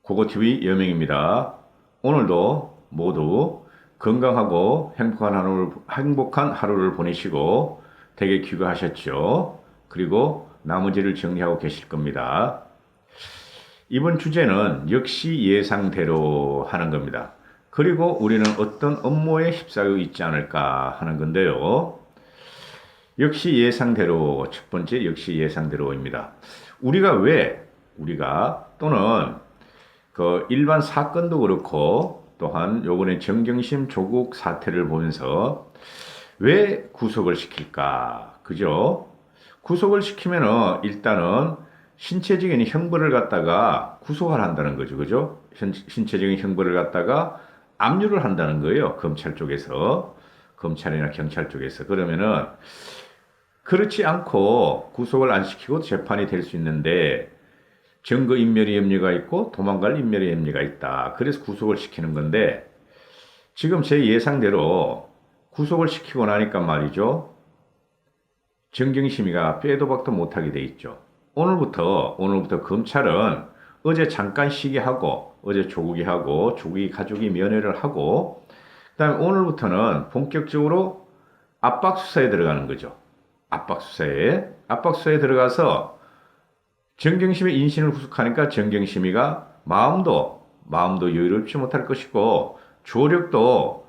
고고TV 여명입니다. 오늘도 모두 건강하고 행복한 하루를 보내시고 되게 귀가하셨죠? 그리고 나머지를 정리하고 계실 겁니다. 이번 주제는 역시 예상대로 하는 겁니다. 그리고 우리는 어떤 업무에 휩싸여 있지 않을까 하는 건데요. 역시 예상대로, 첫 번째 역시 예상대로입니다. 우리가 또는 그 일반 사건도 그렇고 또한 요번에 정경심 조국 사태를 보면서 왜 구속을 시킬까? 그죠? 구속을 시키면은 일단은 신체적인 형벌을 갖다가 구속을 한다는 거죠. 그죠? 신체적인 형벌을 갖다가 압류를 한다는 거예요. 검찰 쪽에서. 검찰이나 경찰 쪽에서. 그러면은 그렇지 않고 구속을 안 시키고 재판이 될 수 있는데 증거인멸의 염려가 있고 도망갈 인멸의 염려가 있다. 그래서 구속을 시키는 건데 지금 제 예상대로 구속을 시키고 나니까 말이죠. 정경심이가 빼도 박도 못하게 돼 있죠. 오늘부터 검찰은 어제 잠깐 쉬게 하고 어제 조국이 가족이 면회를 하고 그다음에 오늘부터는 본격적으로 압박수사에 들어가는 거죠. 압박수사에 들어가서 정경심의 인신을 구속하니까 정경심이가 마음도 여유롭지 못할 것이고 조력도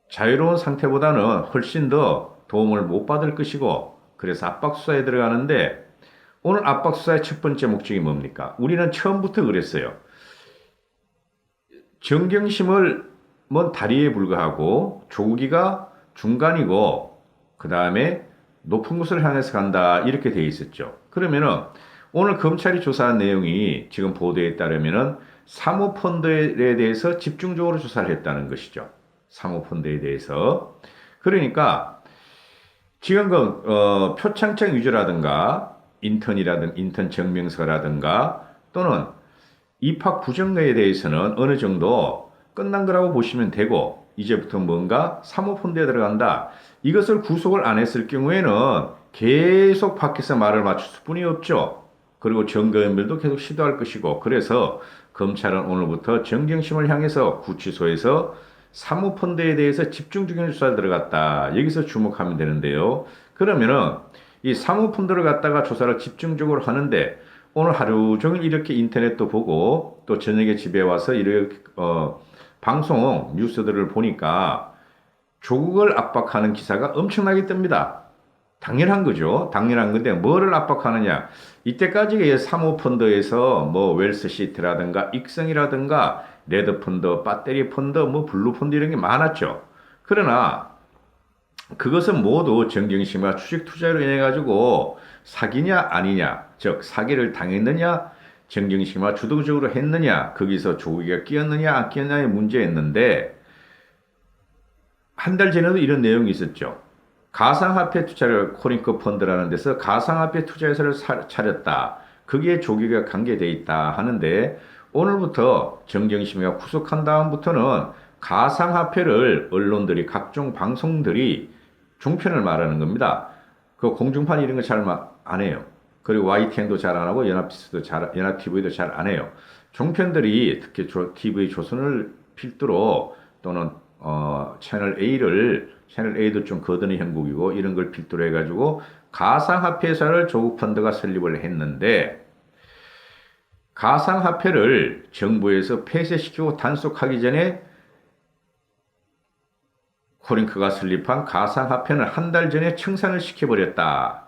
자유로운 상태보다는 훨씬 더 도움을 못 받을 것이고 그래서 압박수사에 들어가는데 오늘 압박수사의 첫 번째 목적이 뭡니까? 우리는 처음부터 그랬어요. 정경심을 먼 다리에 불과하고 조국이가 중간이고 그 다음에 높은 곳을 향해서 간다 이렇게 돼 있었죠. 그러면은 오늘 검찰이 조사한 내용이 지금 보도에 따르면은 사모펀드에 대해서 집중적으로 조사를 했다는 것이죠. 사모펀드에 대해서. 그러니까 지금 표창장 위조라든가 인턴 증명서라든가 또는 입학 부정거에 대해서는 어느 정도 끝난 거라고 보시면 되고 이제부터 뭔가 사모펀드에 들어간다. 이것을 구속을 안 했을 경우에는 계속 밖에서 말을 맞출 뿐이 없죠. 그리고 증거인멸도 계속 시도할 것이고 그래서 검찰은 오늘부터 정경심을 향해서 구치소에서 사모펀드에 대해서 집중적인 조사에 들어갔다. 여기서 주목하면 되는데요. 그러면은 이 사모펀드를 갖다가 조사를 집중적으로 하는데 오늘 하루 종일 이렇게 인터넷도 보고 또 저녁에 집에 와서 이렇게 방송 뉴스들을 보니까 조국을 압박하는 기사가 엄청나게 뜹니다. 당연한 거죠. 당연한 건데 뭐를 압박하느냐. 이때까지 사모펀드에서 뭐 웰스시티라든가 익성이라든가 레드펀드, 배터리 펀드, 뭐 블루펀드 이런 게 많았죠. 그러나 그것은 모두 정경심과 주식 투자로 인해 가지고 사기냐 아니냐, 즉 사기를 당했느냐, 정경심과 주도적으로 했느냐, 거기서 조국이가 끼었느냐 안 끼었느냐의 문제였는데 한 달 전에도 이런 내용이 있었죠. 가상화폐 투자를 코링크 펀드라는 데서 가상화폐 투자회사를 차렸다. 거기에 조기가 관계돼 있다 하는데 오늘부터 정경심이가 구속한 다음부터는 가상화폐를 언론들이 각종 방송들이 종편을 말하는 겁니다. 그 공중판 이런 거 잘 안 해요. 그리고 YTN도 잘 안 하고 연합TV도 잘 안 해요. 종편들이 특히 TV 조선을 필두로 또는 채널 A도 좀 거드는 형국이고 이런 걸 필두로 해가지고 가상화폐사를 조국 펀드가 설립을 했는데 가상화폐를 정부에서 폐쇄시키고 단속하기 전에 코링크가 설립한 가상화폐는 한 달 전에 청산을 시켜버렸다.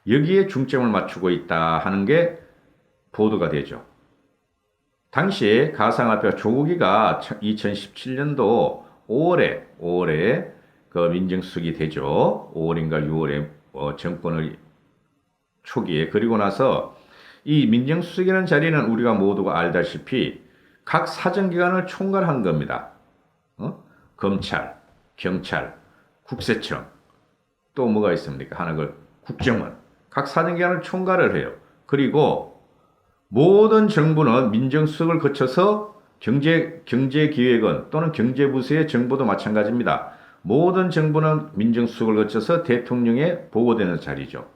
여기에 중점을 맞추고 있다 하는 게 보도가 되죠. 당시에 가상화폐 조국이가 2017년도 5월에 그 민정수석이 되죠. 5월인가 6월에 정권을 초기에 그리고 나서 이 민정수석이라는 자리는 우리가 모두가 알다시피 각 사정기관을 총괄한 겁니다. 검찰, 경찰, 국세청 또 뭐가 있습니까? 하나 그 국정원 각 사정기관을 총괄을 해요. 그리고 모든 정부는 민정수석을 거쳐서 경제기획원 또는 경제부서의 정보도 마찬가지입니다. 모든 정부는 민정수석을 거쳐서 대통령에 보고되는 자리죠.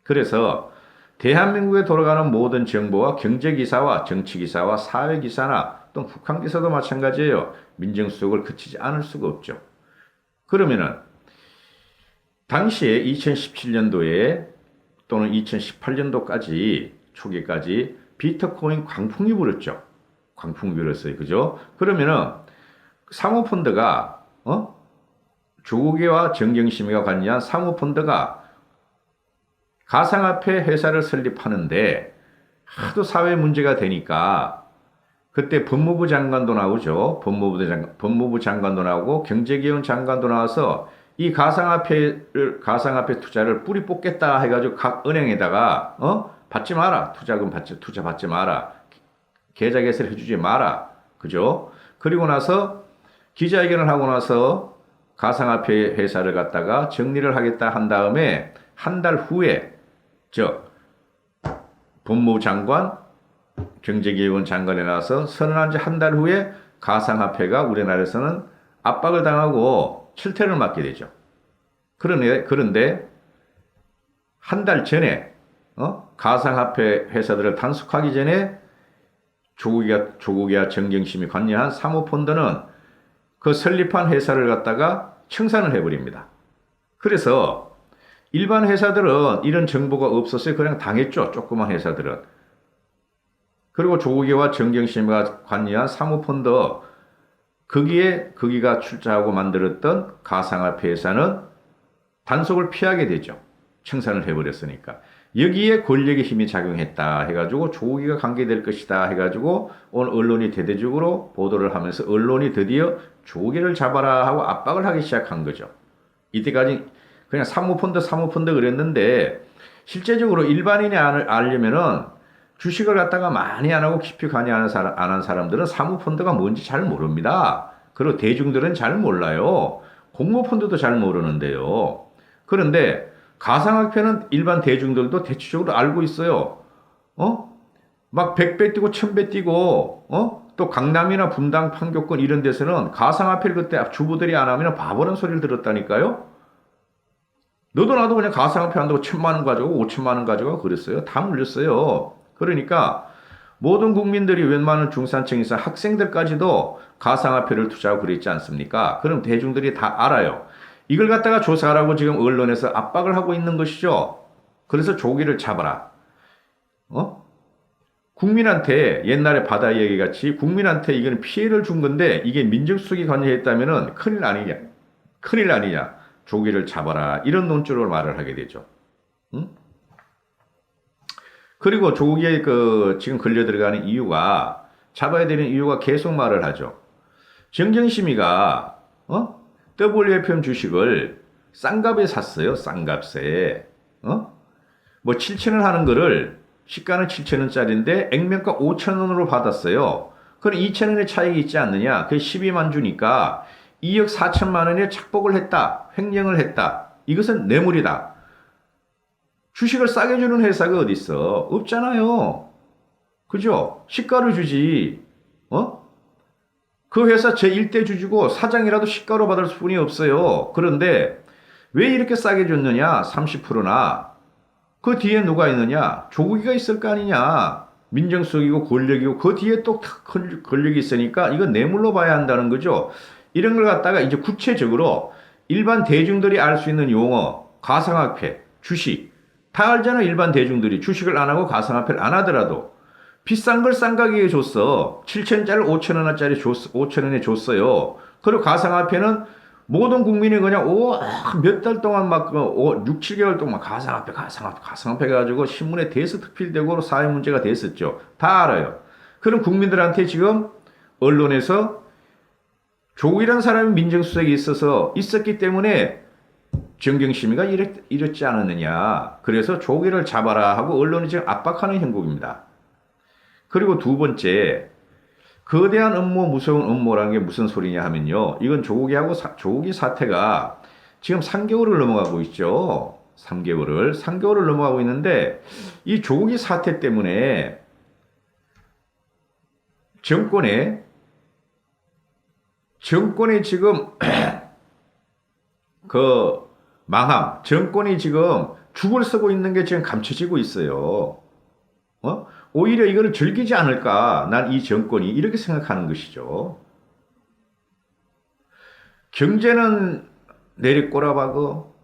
그래서 대한민국에 돌아가는 모든 정보와 경제기사와 정치기사와 사회기사나 또는 북한기사도 마찬가지예요. 민정수석을 그치지 않을 수가 없죠. 그러면은 당시에 2017년도에 또는 2018년도까지 초기까지 비트코인 광풍이 불었죠. 광풍이 불었어요. 그죠? 그러면은 사모펀드가 조국이와 정경심이가 관여한 사모펀드가 가상화폐 회사를 설립하는데 하도 사회 문제가 되니까 그때 법무부 장관도 나오죠. 법무부 장관도 나오고 경제개혁 장관도 나와서 이 가상화폐 투자를 뿌리 뽑겠다 해가지고 각 은행에다가 받지 마라. 투자 받지 마라. 계좌 개설해 주지 마라. 그죠? 그리고 나서 기자회견을 하고 나서 가상화폐 회사를 갖다가 정리를 하겠다 한 다음에 한 달 후에 법무부 장관, 경제개혁원 장관에 나와서 선언한 지 한 달 후에 가상화폐가 우리나라에서는 압박을 당하고 실태를 맞게 되죠. 그런데 한 달 전에 가상화폐 회사들을 단속하기 전에 조국이와 정경심이 관여한 사모펀드는 그 설립한 회사를 갖다가 청산을 해버립니다. 그래서 일반 회사들은 이런 정보가 없었어요. 그냥 당했죠. 조그만 회사들은. 그리고 조국이와 정경심이가 관여한 사모펀드 거기가 출자하고 만들었던 가상화폐 회사는 단속을 피하게 되죠. 청산을 해버렸으니까. 여기에 권력의 힘이 작용했다 해가지고 조국이가 관계될 것이다 해가지고 오늘 언론이 대대적으로 보도를 하면서 언론이 드디어 조국이를 잡아라 하고 압박을 하기 시작한 거죠. 이때까지 그냥 사모펀드 그랬는데 실제적으로 일반인이 알려면은 주식을 갖다가 많이 안 하고 깊이 관여 안 한 사람들은 사모펀드가 뭔지 잘 모릅니다. 그리고 대중들은 잘 몰라요. 공모펀드도 잘 모르는데요. 그런데 가상화폐는 일반 대중들도 대체적으로 알고 있어요. 막 100배 뛰고 1000배 뛰고 또 강남이나 분당 판교권 이런 데서는 가상화폐를 그때 주부들이 안 하면 바보라는 소리를 들었다니까요. 너도 나도 그냥 가상화폐 한다고 1000만 원 가져가고 5천만 원 가져가고 그랬어요. 다 물렸어요. 그러니까 모든 국민들이 웬만한 중산층 이상 학생들까지도 가상화폐를 투자하고 그랬지 않습니까? 그럼 대중들이 다 알아요. 이걸 갖다가 조사하라고 지금 언론에서 압박을 하고 있는 것이죠. 그래서 조기를 잡아라. 국민한테 옛날에 바다 이야기 같이 국민한테 이건 피해를 준 건데 이게 민정수석이 관여했다면은 큰일 아니냐. 조기를 잡아라. 이런 논조로 말을 하게 되죠. 그리고 조기에 지금 걸려 들어가는 이유가 잡아야 되는 이유가 계속 말을 하죠. 정경심이가 WFM 주식을 싼값에 샀어요. 싼값에. 뭐 7천원 하는 거를 시가는 7천원짜리인데 액면가 5천원으로 받았어요. 그럼 2천원의 차익이 있지 않느냐. 그게 12만 주니까 2억 4천만 원에 착복을 했다. 횡령을 했다. 이것은 뇌물이다. 주식을 싸게 주는 회사가 어디 있어? 없잖아요. 그죠? 시가로 주지. 그 회사 제1대 주주고 사장이라도 시가로 받을 수뿐이 없어요. 그런데 왜 이렇게 싸게 줬느냐? 30%나. 그 뒤에 누가 있느냐? 조국이가 있을 거 아니냐? 민정수석이고 권력이고 그 뒤에 또 권력이 있으니까 이건 뇌물로 봐야 한다는 거죠. 이런 걸 갖다가 이제 구체적으로 일반 대중들이 알 수 있는 용어, 가상화폐, 주식 다 알잖아. 일반 대중들이 주식을 안 하고 가상화폐를 안 하더라도 비싼 걸 싼 가격에 줬어. 7천원짜리 5천원짜리 5천원에 줬어요. 그리고 가상화폐는 모든 국민이 그냥 몇 달 동안 막 6, 7개월 동안 가상화폐 가지고 신문에 대서특필되고 사회 문제가 됐었죠. 다 알아요. 그럼 국민들한테 지금 언론에서 조국이라는 사람이 민정수석이 있었기 때문에 정경심이가 이랬지 않았느냐. 그래서 조국이를 잡아라 하고 언론이 지금 압박하는 형국입니다. 그리고 두 번째, 거대한 음모, 무서운 음모라는 게 무슨 소리냐 하면요. 이건 조국이 사태가 지금 3개월을 넘어가고 있죠. 3개월을 넘어가고 있는데 이 조국이 사태 때문에 정권에 지금 그 망함, 정권이 지금 죽을 쓰고 있는 게 지금 감춰지고 있어요. 오히려 이거를 즐기지 않을까? 난 이 정권이 이렇게 생각하는 것이죠. 경제는 내리꼬라박어.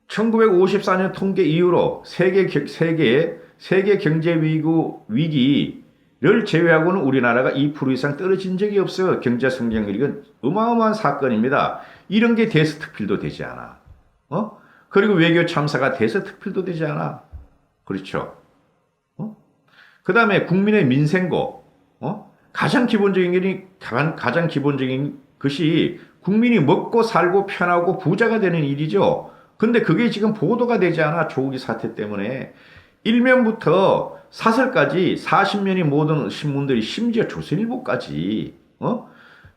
1954년 통계 이후로 세계 경제 위기를 제외하고는 우리나라가 2% 이상 떨어진 적이 없어요. 경제 성장률이 이건 어마어마한 사건입니다. 이런 게 대서특필도 되지 않아. 그리고 외교 참사가 대서특필도 되지 않아. 그렇죠. 그 다음에 국민의 민생고, 가장 기본적인 것이 국민이 먹고 살고 편하고 부자가 되는 일이죠. 근데 그게 지금 보도가 되지 않아. 조국이 사태 때문에. 일면부터 사설까지 40년이 모든 신문들이 심지어 조선일보까지,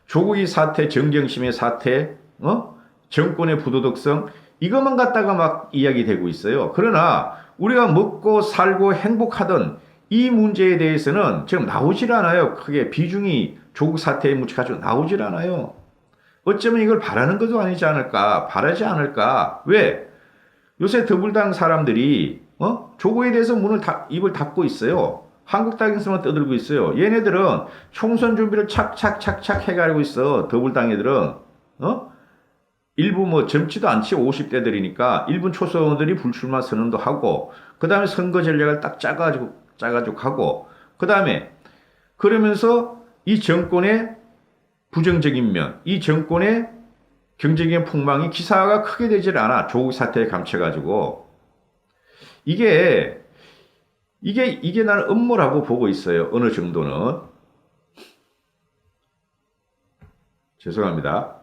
조국이 사태, 정경심의 사태, 정권의 부도덕성, 이것만 갖다가 막 이야기되고 있어요. 그러나 우리가 먹고 살고 행복하던 이 문제에 대해서는 지금 나오질 않아요. 크게 비중이 조국 사태에 묻혀가지고 나오질 않아요. 어쩌면 이걸 바라는 것도 아니지 않을까? 바라지 않을까? 왜? 요새 더불당 사람들이 조국에 대해서 입을 닫고 있어요. 한국당에서만 떠들고 있어요. 얘네들은 총선 준비를 착착착착 해가지고 있어. 더불당 애들은 일부 뭐 젊지도 않지 50대들이니까 일부 초선들이 불출마 선언도 하고 그 다음에 선거 전략을 딱 짜가지고 하고 그 다음에 그러면서 이 정권의 부정적인 면, 이 정권의 경제적인 폭망이 기사가 크게 되질 않아. 조국 사태에 감춰가지고. 이게 나는 음모라고 보고 있어요. 어느 정도는. 죄송합니다.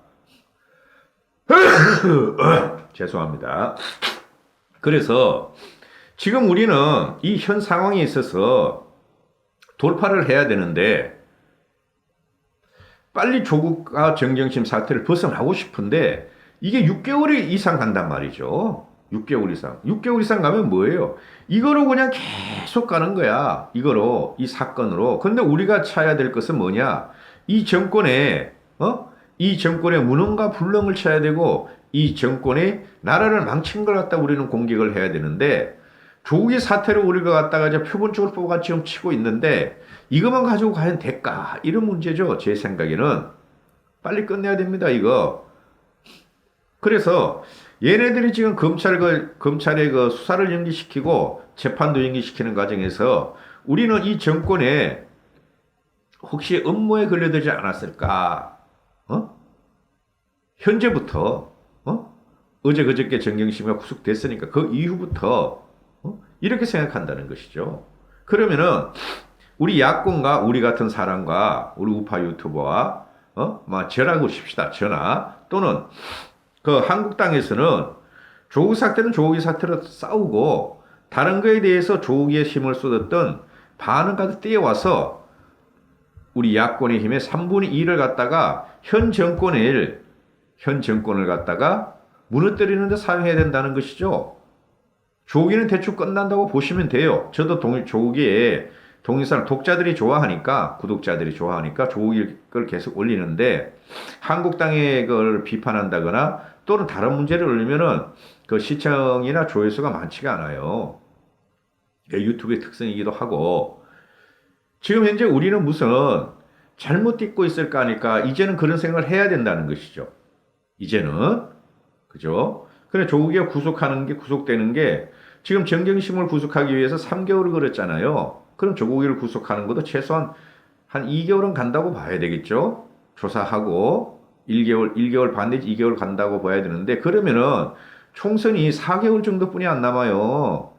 죄송합니다. 그래서 지금 우리는 이 현 상황에 있어서 돌파를 해야 되는데 빨리 조국과 정경심 사태를 벗어나고 싶은데 이게 6개월 이상 간단 말이죠. 6개월 이상. 6개월 이상 가면 뭐예요? 이거로 그냥 계속 가는 거야. 이거로, 이 사건으로. 근데 우리가 찾아야 될 것은 뭐냐? 이 정권의 무능과 불능을 쳐야 되고 이 정권의 나라를 망친 걸 갖다 우리는 공격을 해야 되는데 조국의 사태를 우리가 갖다가 이제 표본적으로 뽑아 지금 치고 있는데 이것만 가지고 과연 될까? 이런 문제죠. 제 생각에는. 빨리 끝내야 됩니다. 이거. 그래서 얘네들이 지금 검찰의 그 수사를 연기시키고 재판도 연기시키는 과정에서 우리는 이 정권에 혹시 음모에 걸려들지 않았을까? 현재부터 어제 그저께 정경심이 구속됐으니까 그 이후부터 이렇게 생각한다는 것이죠. 그러면은 우리 야권과 우리 같은 사람과 우리 우파 유튜버와 전하고 싶시다. 전화 또는 그 한국당에서는 조국 사태는 조국의 사태로 싸우고 다른 거에 대해서 조국의 힘을 쏟았던 반응까지 떼어와서 우리 야권의 힘의 3분의 2를 갖다가 현 정권을 갖다가 무너뜨리는 데 사용해야 된다는 것이죠. 조국이는 대충 끝난다고 보시면 돼요. 저도 조국의 동영상을 독자들이 좋아하니까 구독자들이 좋아하니까 조국이 걸 계속 올리는데 한국당의 걸 비판한다거나 또는 다른 문제를 올리면은 그 시청이나 조회수가 많지가 않아요. 유튜브의 특성이기도 하고 지금 현재 우리는 무슨 잘못 딛고 있을까 하니까 이제는 그런 생각을 해야 된다는 것이죠. 이제는 그죠? 그래 조국이가 구속되는 게 지금 정경심을 구속하기 위해서 3개월을 걸었잖아요. 그럼 조국이를 구속하는 것도 최소한 한 2개월은 간다고 봐야 되겠죠? 조사하고 1개월 반 내지 2개월 간다고 봐야 되는데 그러면은 총선이 4개월 정도뿐이 안 남아요.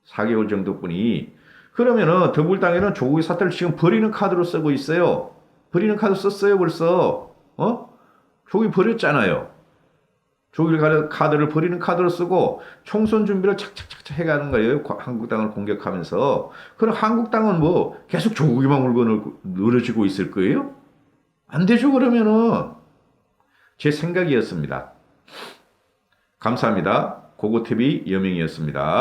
4개월 정도뿐이. 그러면은 더불당에는 조국의 사태를 지금 버리는 카드로 쓰고 있어요. 버리는 카드 썼어요 벌써. 조국이 버렸잖아요. 조국의 카드를 버리는 카드로 쓰고 총선 준비를 착착착착 해가는 거예요. 한국당을 공격하면서. 그럼 한국당은 뭐 계속 조국이만 물고 늘어지고 있을 거예요? 안 되죠 그러면은. 제 생각이었습니다. 감사합니다. 고고TV 여명이었습니다.